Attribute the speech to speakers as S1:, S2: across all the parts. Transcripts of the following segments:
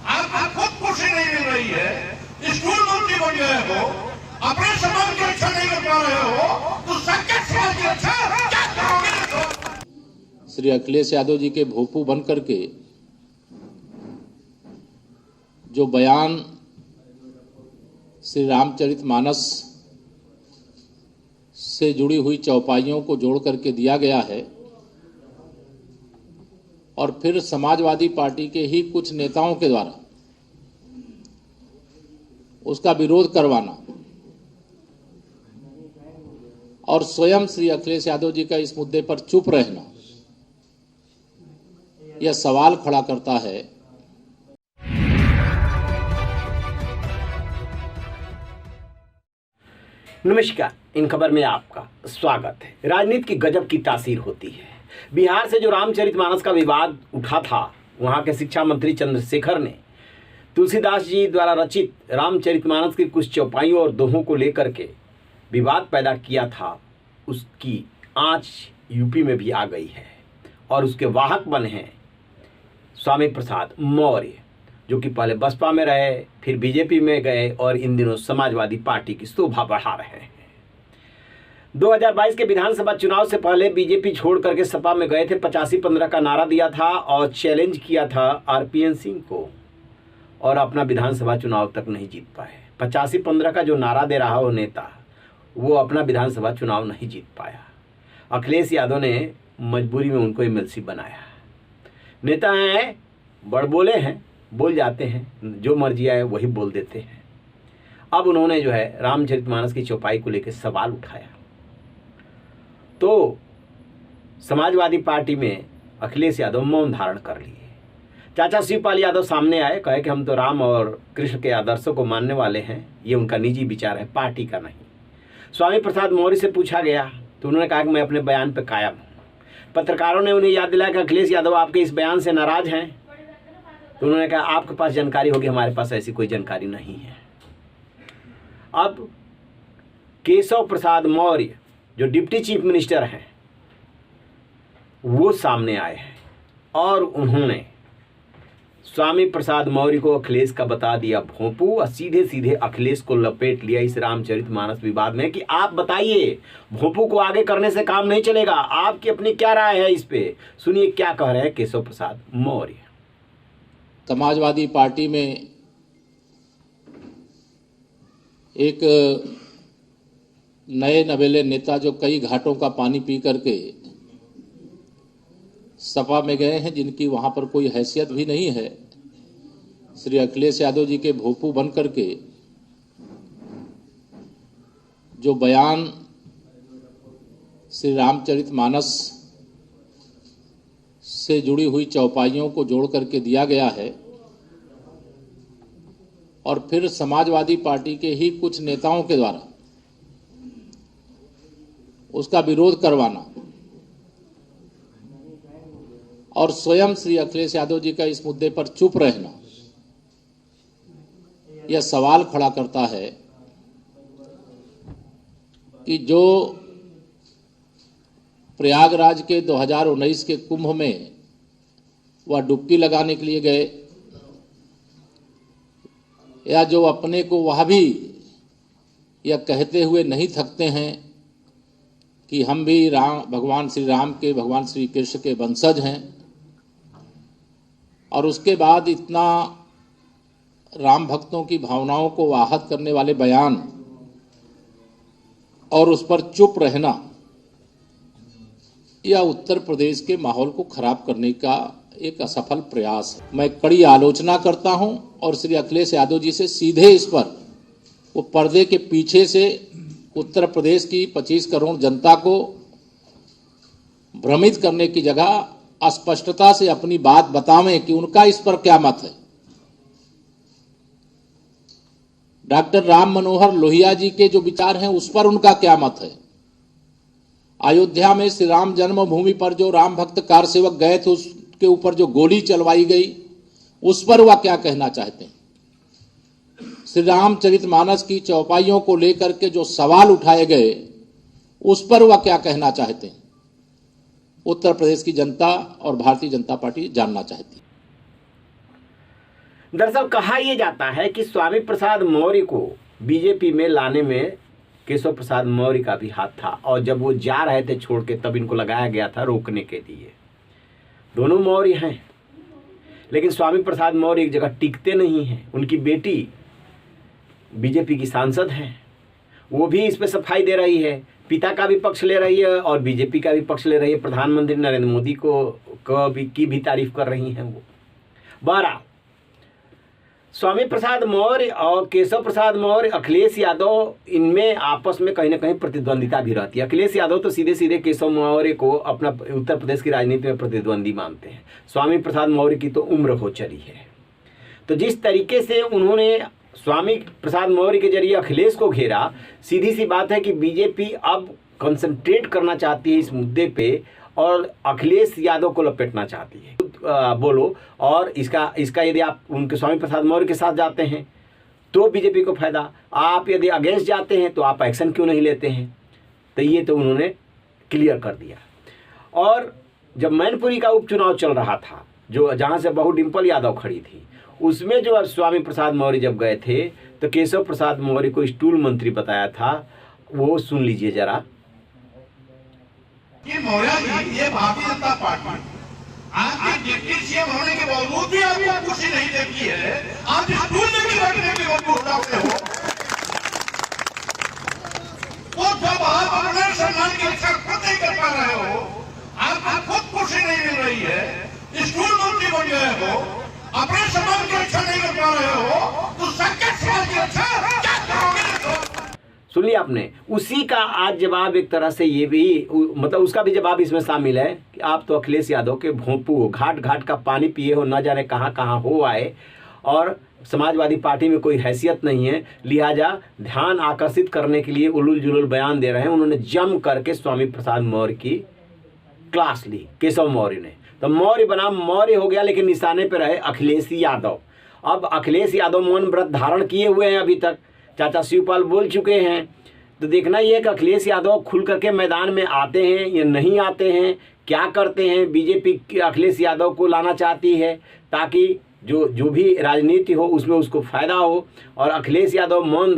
S1: आपको खुद खुशी नहीं मिल रही है, स्कूल मंत्री बन गए हो, अपने समाज की रक्षा नहीं कर पा रहे हो, तो सबके समाज की रक्षा क्या करोगे?
S2: श्री अखिलेश यादव जी के भोपू बन करके जो बयान श्री रामचरितमानस से जुड़ी हुई चौपाइयों को जोड़ करके दिया गया है और फिर समाजवादी पार्टी के ही कुछ नेताओं के द्वारा उसका विरोध करवाना और स्वयं श्री अखिलेश यादव जी का इस मुद्दे पर चुप रहना, यह सवाल खड़ा करता है।
S3: नमस्कार, इन खबर में आपका स्वागत है। राजनीति की गजब की तासीर होती है। बिहार से जो रामचरितमानस का विवाद उठा था, वहां के शिक्षा मंत्री चंद्रशेखर ने तुलसीदास जी द्वारा रचित रामचरितमानस की कुछ चौपाइयों और दोहों को लेकर के विवाद पैदा किया था। उसकी आंच यूपी में भी आ गई है और उसके वाहक बने हैं स्वामी प्रसाद मौर्य, जो कि पहले बसपा में रहे, फिर बीजेपी में गए और इन दिनों समाजवादी पार्टी की शोभा बढ़ा रहे हैं। 2022 के विधानसभा चुनाव से पहले बीजेपी छोड़ करके सपा में गए थे। 85-15 का नारा दिया था और चैलेंज किया था आरपीएन सिंह को, और अपना विधानसभा चुनाव तक नहीं जीत पाए। 85-15 का जो नारा दे रहा हो नेता, वो अपना विधानसभा चुनाव नहीं जीत पाया। अखिलेश यादव ने मजबूरी में उनको एमएलसी बनाया। नेता हैं, बड़बोले हैं, बोल जाते हैं, जो मर्जी आए वही बोल देते हैं। अब उन्होंने जो है रामचरितमानस की चौपाई को लेकर सवाल उठाया, तो समाजवादी पार्टी में अखिलेश यादव मौन धारण कर लिए। चाचा शिवपाल यादव सामने आए, कहे कि हम तो राम और कृष्ण के आदर्शों को मानने वाले हैं, ये उनका निजी विचार है, पार्टी का नहीं। स्वामी प्रसाद मौर्य से पूछा गया तो उन्होंने कहा कि मैं अपने बयान पर कायम हूँ। पत्रकारों ने उन्हें याद दिलाया कि अखिलेश यादव आपके इस बयान से नाराज हैं, तो उन्होंने कहा आपके पास जानकारी होगी, हमारे पास ऐसी कोई जानकारी नहीं है। अब केशव प्रसाद मौर्य जो डिप्टी चीफ मिनिस्टर हैं, वो सामने आए हैं और उन्होंने स्वामी प्रसाद मौर्य को अखिलेश का बता दिया भोंपू, और सीधे सीधे अखिलेश को लपेट लिया इस रामचरितमानस विवाद में कि आप बताइए, भोंपू को आगे करने से काम नहीं चलेगा, आपकी अपनी क्या राय है इस पे। सुनिए क्या कह रहे हैं केशव प्रसाद मौर्य।
S2: समाजवादी पार्टी में एक नए नवेले नेता जो कई घाटों का पानी पी करके सपा में गए हैं, जिनकी वहां पर कोई हैसियत भी नहीं है, श्री अखिलेश यादव जी के भोपू बन करके जो बयान श्री रामचरितमानस से जुड़ी हुई चौपाइयों को जोड़ करके दिया गया है और फिर समाजवादी पार्टी के ही कुछ नेताओं के द्वारा उसका विरोध करवाना और स्वयं श्री अखिलेश यादव जी का इस मुद्दे पर चुप रहना, यह सवाल खड़ा करता है कि जो प्रयागराज के 2019 के कुंभ में वह डुबकी लगाने के लिए गए, या जो अपने को वह भी यह कहते हुए नहीं थकते हैं कि हम भी भगवान श्री राम के, भगवान श्री कृष्ण के वंशज हैं, और उसके बाद इतना राम भक्तों की भावनाओं को आहत करने वाले बयान और उस पर चुप रहना, यह उत्तर प्रदेश के माहौल को खराब करने का एक असफल प्रयास है। मैं कड़ी आलोचना करता हूं और श्री अखिलेश यादव जी से सीधे इस पर वो पर्दे के पीछे से उत्तर प्रदेश की 25 करोड़ जनता को भ्रमित करने की जगह स्पष्टता से अपनी बात बतावें कि उनका इस पर क्या मत है। डॉक्टर राम मनोहर लोहिया जी के जो विचार हैं उस पर उनका क्या मत है। अयोध्या में श्री राम जन्मभूमि पर जो राम भक्त कार सेवक गए थे, उसके ऊपर जो गोली चलवाई गई, उस पर वह क्या कहना चाहते हैं। श्री रामचरितमानस की चौपाइयों को लेकर के जो सवाल उठाए गए, उस पर वह क्या कहना चाहते हैं, उत्तर प्रदेश की जनता और भारतीय जनता पार्टी जानना चाहती है।
S3: दरअसल कहा यह जाता है कि स्वामी प्रसाद मौर्य को बीजेपी में लाने में केशव प्रसाद मौर्य का भी हाथ था, और जब वो जा रहे थे छोड़ के तब इनको लगाया गया था रोकने के लिए। दोनों मौर्य हैं, लेकिन स्वामी प्रसाद मौर्य एक जगह टिकते नहीं हैं। उनकी बेटी बीजेपी की सांसद हैं, वो भी इस पे सफाई दे रही है, पिता का भी पक्ष ले रही है और बीजेपी का भी पक्ष ले रही है। प्रधानमंत्री नरेंद्र मोदी की भी तारीफ कर रही हैं वो। बहरहाल स्वामी प्रसाद मौर्य और केशव प्रसाद मौर्य, अखिलेश यादव, इनमें आपस में कहीं ना कहीं प्रतिद्वंदिता भी रहती है। अखिलेश यादव तो सीधे सीधे केशव मौर्य को अपना उत्तर प्रदेश की राजनीति में प्रतिद्वंदी मानते हैं। स्वामी प्रसाद मौर्य की तो उम्र हो चली है। तो जिस तरीके से उन्होंने स्वामी प्रसाद मौर्य के जरिए अखिलेश को घेरा, सीधी सी बात है कि बीजेपी अब कंसंट्रेट करना चाहती है इस मुद्दे पे और अखिलेश यादव को लपेटना चाहती है। बोलो, और इसका यदि आप उनके स्वामी प्रसाद मौर्य के साथ जाते हैं तो बीजेपी को फायदा, आप यदि अगेंस्ट जाते हैं तो आप एक्शन क्यों नहीं लेते हैं। तो ये तो उन्होंने क्लियर कर दिया। और जब मैनपुरी का उपचुनाव चल रहा था, जो जहाँ से बहू डिम्पल यादव खड़ी थी, उसमें जो स्वामी प्रसाद मौर्य जब गए थे तो केशव प्रसाद मौर्य को स्टूल मंत्री बताया था। वो सुन लीजिए जरा।
S1: ये मौर्य जी, ये भारतीय जनता पार्टी आपके डिप्टी सीएम होने के बावजूद भी आपको कुर्सी नहीं देखी है। आप स्कूल में भी बैठने के बावजूद उठाते हो। वो जब आप अपने सम्मान की रक्षा खुद नहीं कर पा रहे हो, आपको खुद कुर्सी नहीं मिल रही है, स्कूल मंत्री बन गए हो, अपने सम्मान की रक्षा नहीं कर पा रहे हो, तो संकट समाज की रक्षा क्या करोगे?
S3: सुन लिया आपने। उसी का आज जवाब एक तरह से ये भी, मतलब उसका भी जवाब इसमें शामिल है कि आप तो अखिलेश यादव के भोंपू हो, घाट घाट का पानी पिए हो, न जाने कहाँ कहाँ हो आए, और समाजवादी पार्टी में कोई हैसियत नहीं है, लिहाजा ध्यान आकर्षित करने के लिए उलूल जुलूल बयान दे रहे हैं। उन्होंने जम करके स्वामी प्रसाद मौर्य की क्लास ली, केशव मौर्य ने। तो मौर्य बनाम मौर्य हो गया, लेकिन निशाने पर रहे अखिलेश यादव। अब अखिलेश यादव मौन व्रत धारण किए हुए हैं अभी तक, चाचा शिवपाल बोल चुके हैं। तो देखना ये है कि अखिलेश यादव खुल करके मैदान में आते हैं या नहीं आते हैं, क्या करते हैं। बीजेपी अखिलेश यादव को लाना चाहती है ताकि जो भी राजनीति हो उसमें उसको फायदा हो, और अखिलेश यादव मौन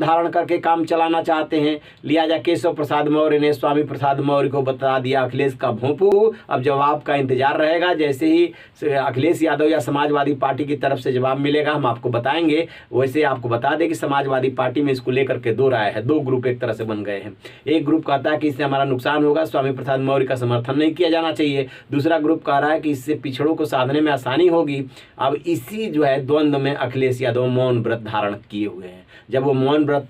S3: धारण करके काम चलाना चाहते हैं। लिहाजा केशव प्रसाद मौर्य ने स्वामी प्रसाद मौर्य को बता दिया अखिलेश का भोंपू। अब जवाब का इंतजार रहेगा, जैसे ही अखिलेश यादव या समाजवादी पार्टी की तरफ से जवाब मिलेगा हम आपको बताएंगे। वैसे आपको बता दें कि समाजवादी पार्टी में इसको लेकर के दो राय है, दो ग्रुप एक तरह से बन गए हैं। एक ग्रुप कहता है कि इससे हमारा नुकसान होगा, स्वामी प्रसाद मौर्य का समर्थन नहीं किया जाना चाहिए। दूसरा ग्रुप कह रहा है कि इससे पिछड़ों को साधने में आसानी होगी। अब इसी जो है द्वंद्व में अखिलेश यादव मौन व्रत धारण किए हुए हैं। जब वो मौन व्रत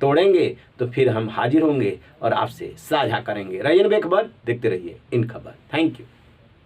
S3: तोड़ेंगे तो फिर हम हाजिर होंगे और आपसे साझा करेंगे। रहिए बेखबर, देखते रहिए इन खबर। Thank you.